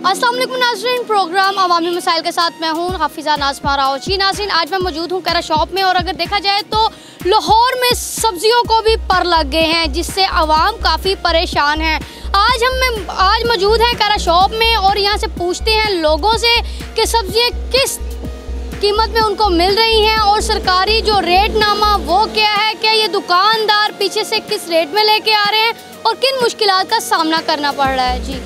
अस्सलाम वालेकुम नाज़रीन, प्रोग्राम अवामी मसाइल के साथ मैं हूँ हाफिज़ा नाज़मा राव। जी नाज़रीन, आज मैं मौजूद हूँ कैरा शॉप में और अगर देखा जाए तो लाहौर में सब्जियों को भी पर लग गए हैं जिससे आवाम काफ़ी परेशान है। आज मौजूद हैं कैरा शॉप में और यहाँ से पूछते हैं लोगों से कि सब्जियाँ किस कीमत में उनको मिल रही हैं और सरकारी जो रेटनामा वो क्या है, क्या ये दुकानदार पीछे से किस रेट में लेके आ रहे हैं और किन मुश्किलात का सामना करना पड़ रहा है। जी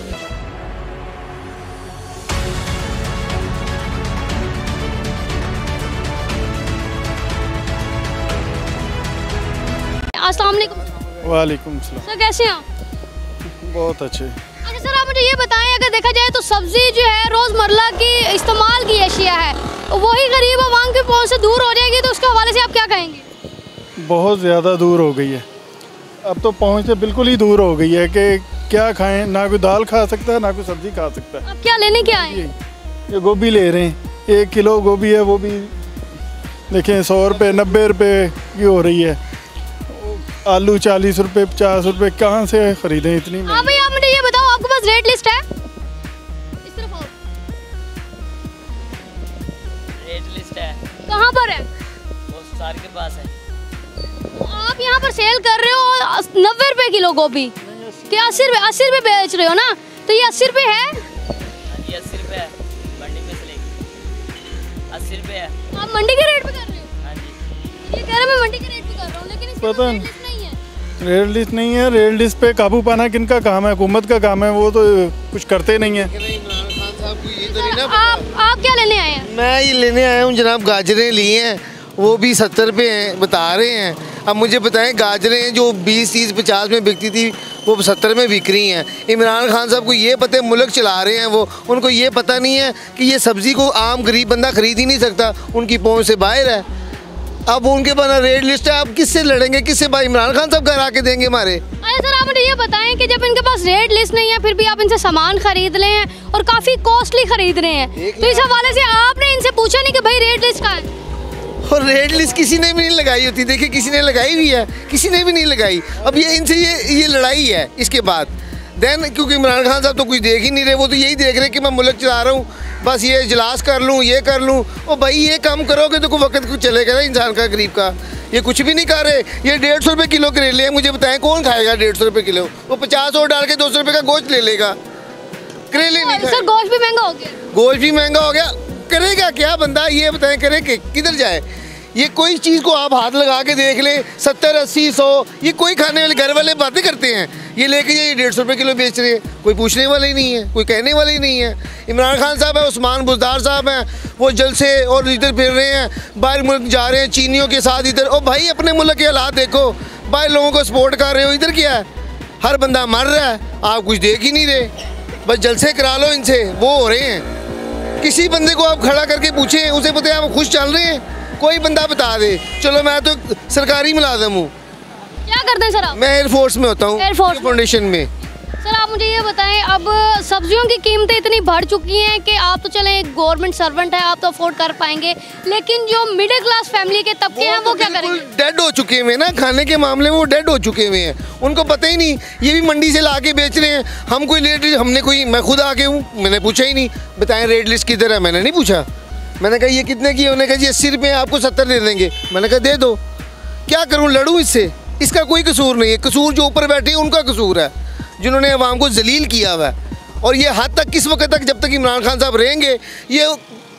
अस्सलाम वालेकुम। वालेकुम सलाम। सर कैसे हैं आप? बहुत अच्छे। अच्छा सर, आप मुझे ये बताएं, अगर देखा जाए तो सब्जी जो है रोज़मर्रा की इस्तेमाल की अशिया है, वही गरीब आवाम के पहुंच से दूर हो जाएगी, तो उसके हवाले से आप क्या कहेंगे? बहुत ज़्यादा दूर हो गई है। अब तो पहुंच से बिल्कुल ही दूर हो गई है कि क्या खाएं, ना कोई दाल खा सकता है ना कोई सब्जी खा सकता है। अब क्या लेने क्या आए? ये गोभी ले रहे हैं, 1 किलो गोभी है वो भी देखें 100 रुपये 90 रुपये की हो रही है। आलू 40 रुपये 50 रुपये, कहाँ से खरीदें इतनी? हाँ भाई, आप मुझे ये बताओ, आपके पास रेट लिस्ट है? इस तरफ आओ। रेट लिस्ट है। कहाँ पर है? वो सर के पास है। आप यहाँ पर सेल कर रहे हो 90 रुपये किलो गोभी, क्या 80 रुपये बेच रहे हो ना? तो ये 80 रुपये है? ये 80 रुपये है, मंडी में चलेगी 80 रुपये है। आप मंडी के रेट पे कर रहे हो? हाँ जी। ये कह रहे मैं मंडी के रेट पे कर रहा हूँ, लेकिन इसमें पता रेट लिस्ट नहीं है। रेट लिस्ट नहीं है। रेट लिस्ट पे काबू पाना किनका काम है? हुकूमत का काम है, वो तो कुछ करते नहीं है। आप क्या लेने आए हैं? मैं ये लेने आया हूँ जनाब, गाजरें ली हैं, वो भी 70 रुपये हैं बता रहे हैं। अब मुझे बताएं, गाजरें जो 20 30 50 में बिकती थी वो 70 में बिक रही हैं। इमरान खान साहब को ये पता है, मुल्क चला रहे हैं वो, उनको ये पता नहीं है कि ये सब्ज़ी को आम गरीब बंदा ख़रीद ही नहीं सकता, उनकी पहुँच से बाहर है। अब उनके पास रेट लिस्ट है, अब किससे लड़ेंगे, किससे भाई इमरान खान साहब घर आके देंगे हमारे? अरे सर, आप मुझे ये बताएं कि जब इनके पास रेट लिस्ट नहीं है फिर भी आप इनसे सामान खरीद रहे हैं और काफ़ी कॉस्टली खरीद रहे हैं, तो इस हवाले से आपने इनसे पूछा नहीं कि भाई रेट लिस्ट कहाँ है? और रेट लिस्ट किसी ने भी नहीं लगाई होती। देखिए, किसी ने लगाई भी है, किसी ने भी नहीं लगाई। अब ये इनसे ये लड़ाई है इसके बाद देन, क्योंकि इमरान खान साहब तो कुछ देख ही नहीं रहे, वो तो यही देख रहे कि मैं मुल्क चला रहा हूँ, बस ये इजलास कर लूँ, ये कर लूँ। और भाई ये काम करोगे तो कोई वक्त कुछ चलेगा ना इंसान का, गरीब का। ये कुछ भी नहीं कर रहे। ये 150 रुपये किलो करेले हैं, मुझे बताएं कौन खाएगा 150 रुपये किलो? वो 50 और डाल के 200 रुपये का गोश्त ले लेगा, करेले नहीं। सर गोश्त भी महंगा हो गया। गोश्त भी महंगा हो गया, करेगा क्या बंदा? ये बताएं करे कि किधर जाए? ये कोई चीज़ को आप हाथ लगा के देख लें, 70 80 100, ये कोई खाने वाले घर वाले बातें करते हैं। ये लेके ये 150 रुपये किलो बेच रहे हैं, कोई पूछने वाला ही नहीं है, कोई कहने वाला ही नहीं है। इमरान खान साहब है, उस्मान बुज़दार साहब हैं, वो जलसे और इधर फिर रहे हैं, बाहर मुल्क जा रहे हैं चीनियों के साथ इधर। और भाई अपने मुल्क के हालात देखो, बाहर लोगों को सपोर्ट कर रहे हो, इधर क्या है? हर बंदा मर रहा है, आप कुछ देख ही नहीं रहे, बस जलसे करा लो इनसे, वो हो रहे हैं। किसी बंदे को आप खड़ा करके पूछें, उसे पता है आप खुश चल रहे हैं? कोई बंदा बता दे। चलो मैं तो सरकारी मुलाजिम हूँ। क्या करते हैं सर आप? मैं एयरफोर्स में होता हूँ, एयरफोर्स फाउंडेशन में। सर आप मुझे ये बताएं, अब सब्जियों की कीमतें इतनी बढ़ चुकी हैं कि आप तो चलें एक गवर्नमेंट सर्वेंट है, आप तो अफोर्ड कर पाएंगे, लेकिन जो मिडिल क्लास फैमिली के तबके हैं वो क्या करेंगे? डेड हो चुके हुए ना, खाने के मामले में वो डेड हो चुके हुए हैं, उनको पता ही नहीं। ये भी मंडी से ला के बेच रहे हैं। हम कोई मैं खुद आके हूँ, मैंने पूछा ही नहीं, बताएं रेट लिस्ट किधर है? मैंने नहीं पूछा। मैंने कहा ये कितने की? उन्होंने कहा जी 80 रुपये, आपको 70 दे देंगे। मैंने कहा दे दो, क्या करूँ, लड़ूँ इससे? इसका कोई कसूर नहीं है, कसूर जो ऊपर बैठे हैं उनका कसूर है, जिन्होंने अवाम को जलील किया हुआ है। और ये हद तक किस वक्त तक, जब तक इमरान खान साहब रहेंगे, ये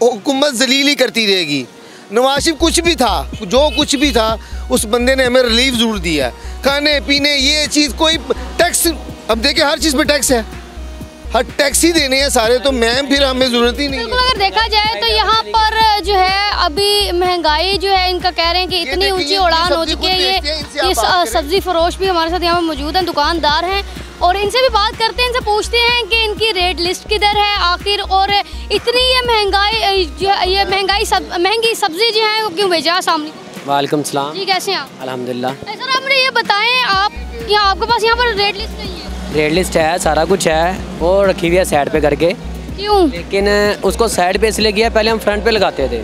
हुकूमत जलील ही करती रहेगी। नवाज शरीफ कुछ भी था, जो कुछ भी था, उस बंदे ने हमें रिलीफ ज़रूर दिया। खाने पीने ये चीज़, कोई टैक्स, अब देखिए हर चीज़ पर टैक्स है, हर टैक्स ही देने हैं सारे, तो मैम फिर हमें ज़रूरत ही नहीं है। बिल्कुल, अगर देखा जाए तो यहाँ पर जो है अभी महंगाई जो है, इनका कह रहे हैं कि इतनी ऊंची उड़ान हो चुकी है। ये सब्जी फरोश भी हमारे साथ यहाँ पर मौजूद हैं, दुकानदार हैं, और इनसे भी बात करते हैं, इनसे पूछते हैं कि इनकी रेट लिस्ट किधर है आखिर, और इतनी ये महंगी सब्जी जो है वो क्यों भेजा सामने? वालेकुम सलाम जी, कैसे हैं आप? अल्हम्दुलिल्लाह। सर आप मुझे ये बताएं, आपके पास यहाँ पर रेट लिस्ट नहीं है? रेट लिस्ट है, सारा कुछ है, वो रखी हुई है साइड पे करके। क्यों? लेकिन उसको साइड पे इसलिए किया, पहले हम फ्रंट पे लगाते थे,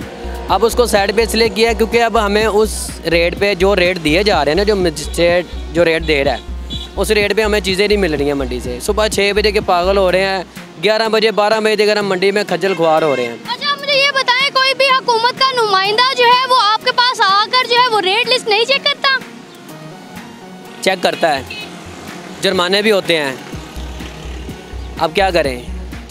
अब उसको साइड पे इसलिए किया क्योंकि अब हमें उस रेट पे जो रेट दिए जा रहे हैं ना, जो मजिस्ट्रेट जो रेट दे रहा है, उस रेट पे हमें चीज़ें नहीं मिल रही हैं मंडी से। सुबह 6 बजे के पागल हो रहे हैं, 11 बजे 12 बजे अगर हम मंडी में खज्जल खुआर हो रहे हैं। अच्छा मुझे ये बताएं, कोई भी हुकूमत का नुमाइंदा जो है वो आपके पास आकर जो है वो रेट लिस्ट नहीं चेक करता? चेक करता है, जुर्माने भी होते हैं, अब क्या करें,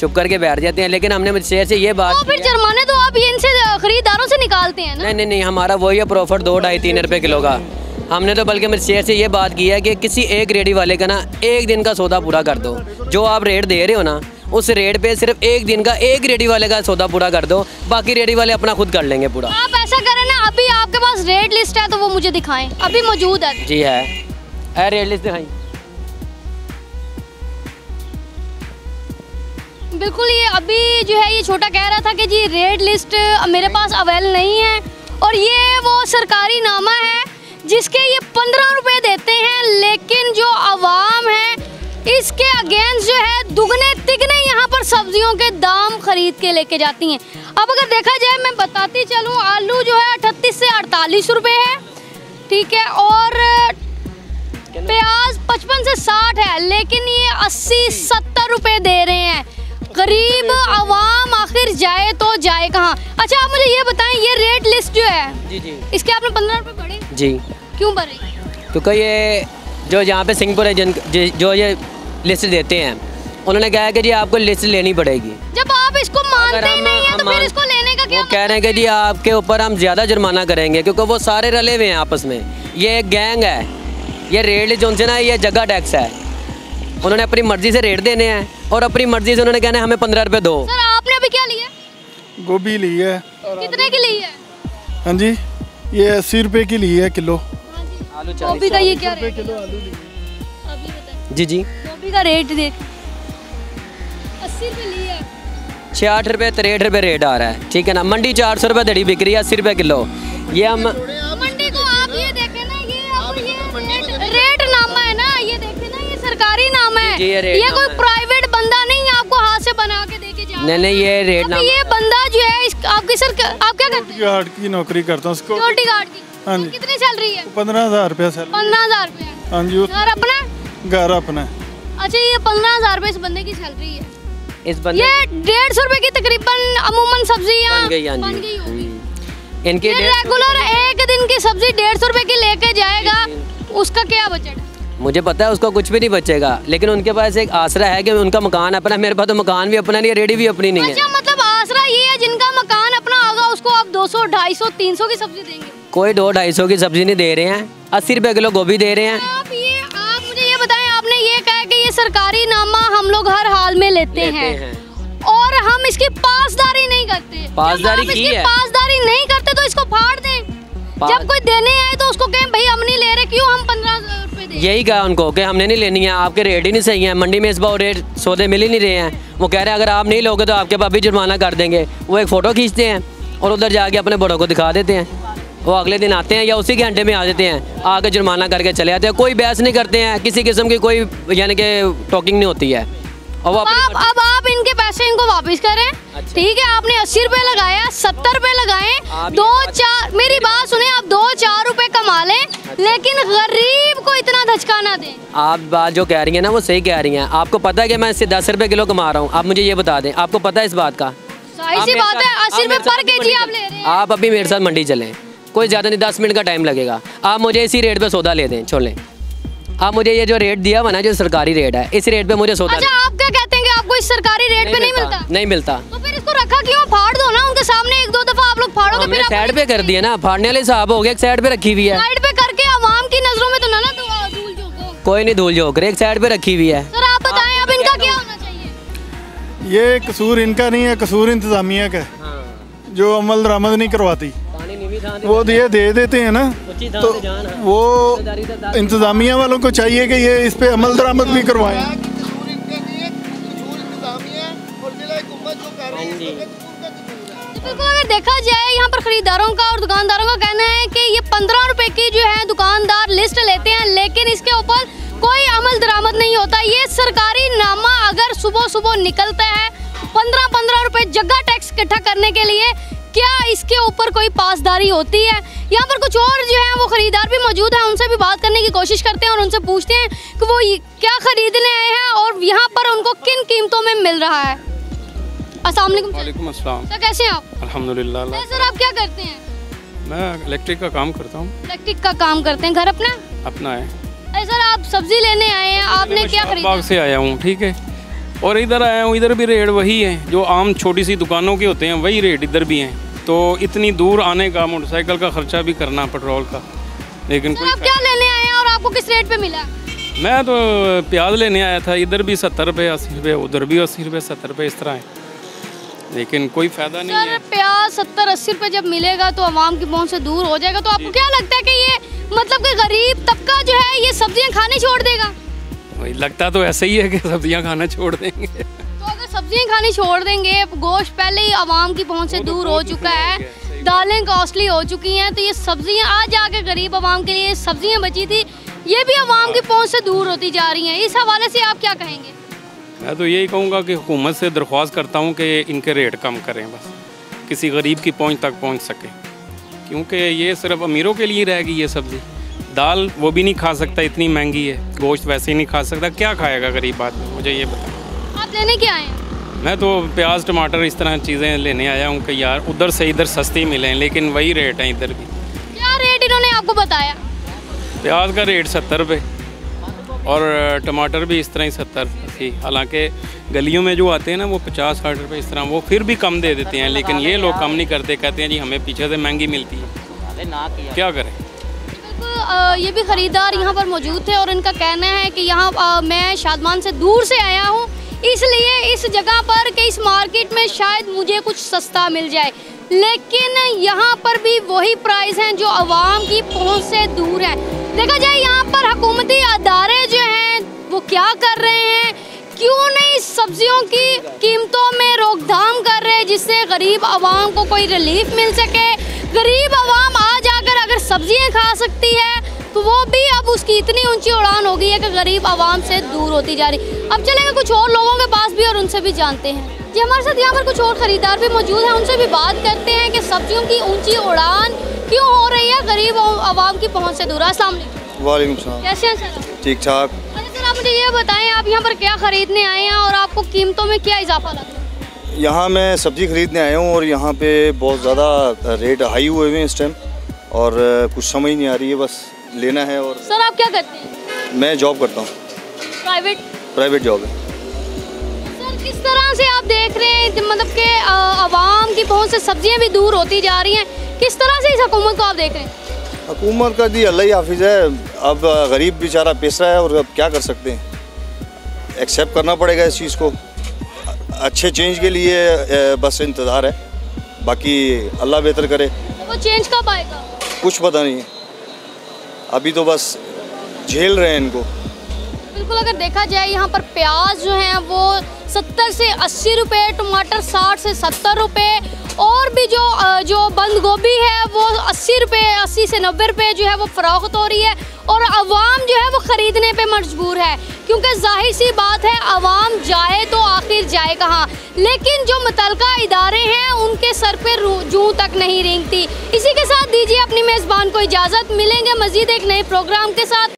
चुप करके बैठ जाते हैं। लेकिन हमने मुझसे से ये बात, तो फिर जुर्माने तो आप ये इनसे खरीदारों से निकालते हैं ना? नहीं, हमारा वही है प्रॉफिट 2, 2.5, 3 रुपये किलो का। हमने तो बल्कि मेरे शेयर से ये बात की है कि किसी एक रेडी वाले का ना एक दिन का सौदा पूरा कर दो। जो आप रेट दे रहे हो ना उस रेट पे सिर्फ एक दिन का एक रेडी वाले का सौदा पूरा कर दो, बाकी रेडी वाले अपना खुद कर लेंगे पूरा। आप ऐसा करें ना, अभी आपके पास रेट लिस्ट है तो वो मुझे दिखाएं, अभी मौजूद है? जी है रेट लिस्ट दिखाई। बिल्कुल, ये अभी जो है ये छोटा कह रहा था कि जी रेट लिस्ट मेरे पास अवेल नहीं है, और ये वो सरकारी नामा है जिसके ये 15 रुपए देते हैं, लेकिन जो आवाम है इसके अगेंस्ट जो है दुगने तिगने यहाँ पर सब्जियों के दाम खरीद के लेके जाती हैं। अब अगर देखा जाए, मैं बताती चलूँ, आलू जो है 38 से 48 रुपए है, ठीक है, और प्याज 55 से 60 है, लेकिन ये 80-70 रुपए दे रहे हैं। गरीब आवाम आखिर जाए तो जाए कहाँ? अच्छा आप मुझे ये बताएं, ये रेट लिस्ट जो है जी इसके आपने 15 रुपए बढ़े? जी। क्यों बढ़े? क्योंकि ये जो यहाँ पे सिंहपुर है जो ये लिस्ट देते हैं, उन्होंने कहा है कि जी आपको लिस्ट लेनी पड़ेगी। जब आप इसको मानते ही नहीं है तो फिर इसको लेने का क्या? वो कह रहे हैं कि जी आपके ऊपर हम ज़्यादा जुर्माना करेंगे, क्योंकि वो सारे रले हुए हैं आपस में। ये एक गैंग है, ये रेट जो उनसे ना ये जगह टैक्स है, उन्होंने अपनी मर्जी से रेट देने हैं और अपनी मर्जी से उन्होंने कहना है हमें 15 रुपये दो। सर आपने अभी क्या लिया? गोभी ली है। कितने की ली है? हाँ जी, ये 80 रुपए की ली है किलो। आलू गोभी का ये क्या रेट है? किलो आलू ली। अभी बताएं। जी गोभी का रेट देख, 80 रुपए ली है। 66 रुपये 63 रुपये रेट आ रहा है, ठीक है ना। मंडी 400 रुपये दड़ी बिक रही है, 80 रुपये किलो। ये हम मंडी को आप ये देखें ना, ये रेट नामा है ना, ये देखें ना, ये सरकारी नामा है, जी, ये कोई प्राइवेट बंदा नहीं है आपको हाथ से बना के देके जा रहा है। नहीं ये रेट अब नाम ये बंदा जो है आपकी सर आप क्या करते हैं? गार्ड की नौकरी करता हूँ, उसको सिक्योरिटी गार्ड की। हाँ जी। कितनी सैलरी है? 15,000 रुपया सैलरी। 15,000 रुपया। हाँ जी। घर अपना? घर अपना। अच्छा, ये 15,000 रुपए इस बंदे की सैलरी है। इस बंदे ये 150 रुपए की तकरीबन अमूमन सब्जियां बन गई। हाँ बन जी। गई होगी। इनकी रेगुलर एक दिन की सब्जी 150 रुपए की लेके जाएगा, उसका क्या बजट है? मुझे पता है उसका कुछ भी नहीं बचेगा, लेकिन उनके पास एक आसरा है कि उनका मकान अपना। मेरे पास तो मकान भी अपना नहीं है, रेडी भी अपनी नहीं है। अच्छा, मतलब आसरा ये है जिनका मकान अपना होगा उसको आप 200, 250, 300 की सब्जी देंगे? कोई 200-250 की सब्जी नहीं दे रहे हैं, 80 रुपये किलो गोभी दे रहे हैं। आप मुझे ये बताएं, आपने ये कहा कि ये सरकारी नामा हम लोग हर हाल में लेते हैं और हम इसकी पासदारी नहीं करते। पासदारी जब आप की इसकी है। पासदारी नहीं करते तो इसको फाड़ दें। जब कोई देने आए तो उसको कहें भाई हम नहीं ले रहे, क्यों हम 15 रुपए दें? यही कहा उनको कि हमने नहीं लेनी है, आपके रेट ही नहीं सही है, मंडी में इस बार रेट सौदे मिल ही नहीं रहे हैं। वो कह रहे हैं अगर आप नहीं लोगे तो आपके पास भी जुर्माना कर देंगे। वो एक फ़ोटो खींचते हैं और उधर जाके अपने बड़ों को दिखा देते हैं। वो अगले दिन आते हैं या उसी घंटे में आ जाते हैं, आके जुर्माना करके चले जाते हैं। कोई बहस नहीं करते हैं, किसी किस्म की कोई यानी कि टॉकिंग नहीं होती है। और वो अब आप इनके पैसे इनको वापस करें। अच्छा। ठीक है, आपने 80 रुपए लगाया, 70 रुपए लगाए, 2-4 मेरी बात सुने, आप 2-4 रुपए कमा लें, लेकिन गरीब को इतना धचका ना दें। आप बात जो कह रही हैं ना वो सही कह रही हैं। आपको पता है कि मैं इससे 10 रुपये किलो कमा रहा हूँ, आप मुझे ये बता दें, आपको पता है इस बात का? सही सी बात है, 80 रुपए पर केजी आप ले रहे हैं। आप अभी मेरे साथ मंडी चलें, कोई ज़्यादा नहीं, 10 मिनट का टाइम लगेगा। आप मुझे इसी रेट पे सौदा ले दें, छोड़ आप मुझे ये जो रेट दिया हुआ ना, जो सरकारी रेट है, इस रेट पे मुझे सौदा। अच्छा, आप क्या कहते हैं कि आपको इस सरकारी रेट पे नहीं मिलता? नहीं मिलता। तो फिर इसको रखा क्यों? फाड़ दो ना उनके सामने, 1-2 दफा आप लोग फाड़ोगे हमने फिर साइड पे कर दिया ना, फाड़ने वाले साहब हो गए, एक साइड पे रखी हुई है। साइड पे करके आवाम की नजरों में तो ना धूल झोंको। कोई नहीं धूल झोंक रहे, एक साइड पे रखी हुई है। सर आप बताएं अब इनका क्या होना चाहिए? ये कसूर इनका नहीं है, कसूर इंतजामिया का है, जो अमल दरामद नहीं करवाती। वो ये दे देते हैं ना, तो वो इंतजामिया वालों को चाहिए कि ये इस पे अमल दरामद भी करवाएं। बिल्कुल, अगर देखा जाए यहाँ पर खरीदारों का और दुकानदारों का कहना है कि ये 15 रुपए की जो है दुकानदार लिस्ट लेते हैं, लेकिन इसके ऊपर कोई अमल दरामद नहीं होता। ये सरकारी नामा अगर सुबह सुबह निकलता है 15-15 रुपए जगह टैक्स इकट्ठा करने के लिए, क्या इसके ऊपर कोई पासदारी होती है? यहाँ पर कुछ और जो है वो खरीदार भी मौजूद हैं, उनसे भी बात करने की कोशिश करते हैं और उनसे पूछते हैं कि वो क्या खरीदने आए हैं और यहाँ पर उनको किन कीमतों में मिल रहा है। अस्सलाम वालेकुम। वालेकुम अस्सलाम। सर कैसे हैं आप? अल्हम्दुलिल्लाह। सर आप क्या करते हैं? मैं इलेक्ट्रिक का काम करता हूँ। इलेक्ट्रिक का काम करते हैं, घर अपना? अपना है। सर आप सब्जी लेने आए हैं, आपने क्या खरीदा? बाग से आया हूँ, ठीक है, और इधर आया हूँ, इधर भी रेट वही है जो आम छोटी सी दुकानों के होते हैं, वही रेट इधर भी हैं। तो इतनी दूर आने का मोटरसाइकिल का खर्चा भी करना, पेट्रोल का, लेकिन सर आप क्या लेने आए हैं और आपको किस रेट पे मिला? मैं तो प्याज लेने आया था, इधर भी 70 रुपये 80 रुपये, उधर भी 80 रुपये 70 रुपये, इस तरह है, लेकिन कोई फ़ायदा नहीं है। प्याज 70-80 रुपये जब मिलेगा तो आवाम की पहुंच से दूर हो जाएगा, तो आपको क्या लगता है कि ये मतलब कि गरीब तबका जो है ये सब्जियां खाने छोड़ देगा? वही लगता तो ऐसा ही है कि सब्जियां खाना छोड़ देंगे। तो अगर सब्जियां खानी छोड़ देंगे, गोश्त पहले ही आवाम की पहुंच से दूर हो चुका है, दालें कॉस्टली हो चुकी हैं, तो ये सब्जियां आज आके गरीब आवाम के लिए सब्जियां बची थी, ये भी आवाम की पहुंच से दूर होती जा रही हैं। इस हवाले से आप क्या कहेंगे? मैं तो यही कहूँगा कि हुकूमत से दरख्वास्त करता हूँ कि इनके रेट कम करें, बस किसी गरीब की पहुँच तक पहुँच सके, क्योंकि ये सिर्फ अमीरों के लिए रहेगी ये सब्ज़ी। दाल वो भी नहीं खा सकता, इतनी महंगी है, गोश्त वैसे ही नहीं खा सकता, क्या खाएगा गरीब आदमी, मुझे ये बताओ। आप लेने क्या आए हैं? मैं तो प्याज टमाटर इस तरह चीज़ें लेने आया हूँ कि यार उधर से इधर सस्ती मिलें, लेकिन वही रेट हैं इधर भी। क्या रेट इन्होंने आपको बताया? प्याज का रेट 70 रुपये और टमाटर भी इस तरह ही 70-80, हालांकि गलियों में जो आते हैं ना वो 50-60 रुपये इस तरह, वो फिर भी कम दे देते हैं, लेकिन ये लोग कम नहीं करते, कहते हैं जी हमें पीछे से महंगी मिलती है, क्या करें। ये भी ख़रीदार यहाँ पर मौजूद थे और इनका कहना है कि यहाँ मैं शादमान से दूर से आया हूँ, इसलिए इस जगह पर कि इस मार्केट में शायद मुझे कुछ सस्ता मिल जाए, लेकिन यहाँ पर भी वही प्राइस हैं जो आवाम की पहुँच से दूर हैं। देखा जाए यहाँ पर हुकूमती अदारे जो हैं वो क्या कर रहे हैं, क्यों नहीं सब्जियों की कीमतों में रोकथाम कर रहे हैं जिससे गरीब आवाम को कोई रिलीफ मिल सके। गरीब आवाम आज आकर अगर सब्जियां खा सकती है तो वो भी अब उसकी इतनी ऊंची उड़ान हो गई है कि गरीब आवाम से दूर होती जा रही। अब चलेंगे कुछ और लोगों के पास भी और उनसे भी जानते हैं। जी हमारे साथ यहाँ पर कुछ और ख़रीदार भी मौजूद हैं, उनसे भी बात करते हैं कि सब्जियों की ऊँची उड़ान क्यों हो रही है, गरीब आवाम की पहुँच से दूर। अस्सलाम वालेकुम सलाम। कैसे हैं सर? ठीक ठाक। अच्छा सर आप मुझे ये बताएं आप यहाँ पर क्या ख़रीदने आए हैं और आपको कीमतों में क्या इजाफा लगा? यहाँ मैं सब्ज़ी ख़रीदने आया हूँ और यहाँ पे बहुत ज़्यादा रेट हाई हुए हुए हैं इस टाइम, और कुछ समझ नहीं आ रही है, बस लेना है। और सर आप क्या करते हैं? मैं जॉब करता हूँ। प्राइवेट जॉब है। सर किस तरह से आप देख रहे हैं मतलब कि आवाम की पहुँच से सब्जियाँ भी दूर होती जा रही हैं, किस तरह से इस हुकूमत को आप देख रहे हैं? हुकूमत का जी अल्लाह ही हाफिज़ है, अब गरीब बेचारा पिस रहा है और अब क्या कर सकते हैं, एक्सेप्ट करना पड़ेगा इस चीज़ को। अच्छे चेंज के लिए बस इंतज़ार है, बाकी अल्लाह बेहतर करे। वो चेंज कब आएगा कुछ पता नहीं है, अभी तो बस झेल रहे हैं इनको। बिल्कुल अगर देखा जाए यहाँ पर प्याज जो है वो 70 से 80 रुपये, टमाटर 60 से 70 रुपये, और भी जो बंद गोभी है वो 80 रुपये 80 से 90 रुपये जो है वो फ़रोख्त हो रही है, और आवाम जो है वो ख़रीदने पे मजबूर है, क्योंकि जाहिर सी बात है आवाम जाए तो आखिर जाए कहाँ, लेकिन जो मुतलका इदारे हैं उनके सर पे जूं तक नहीं रेंगती। इसी के साथ दीजिए अपनी मेज़बान को इजाज़त, मिलेंगे मज़ीद एक नए प्रोग्राम के साथ।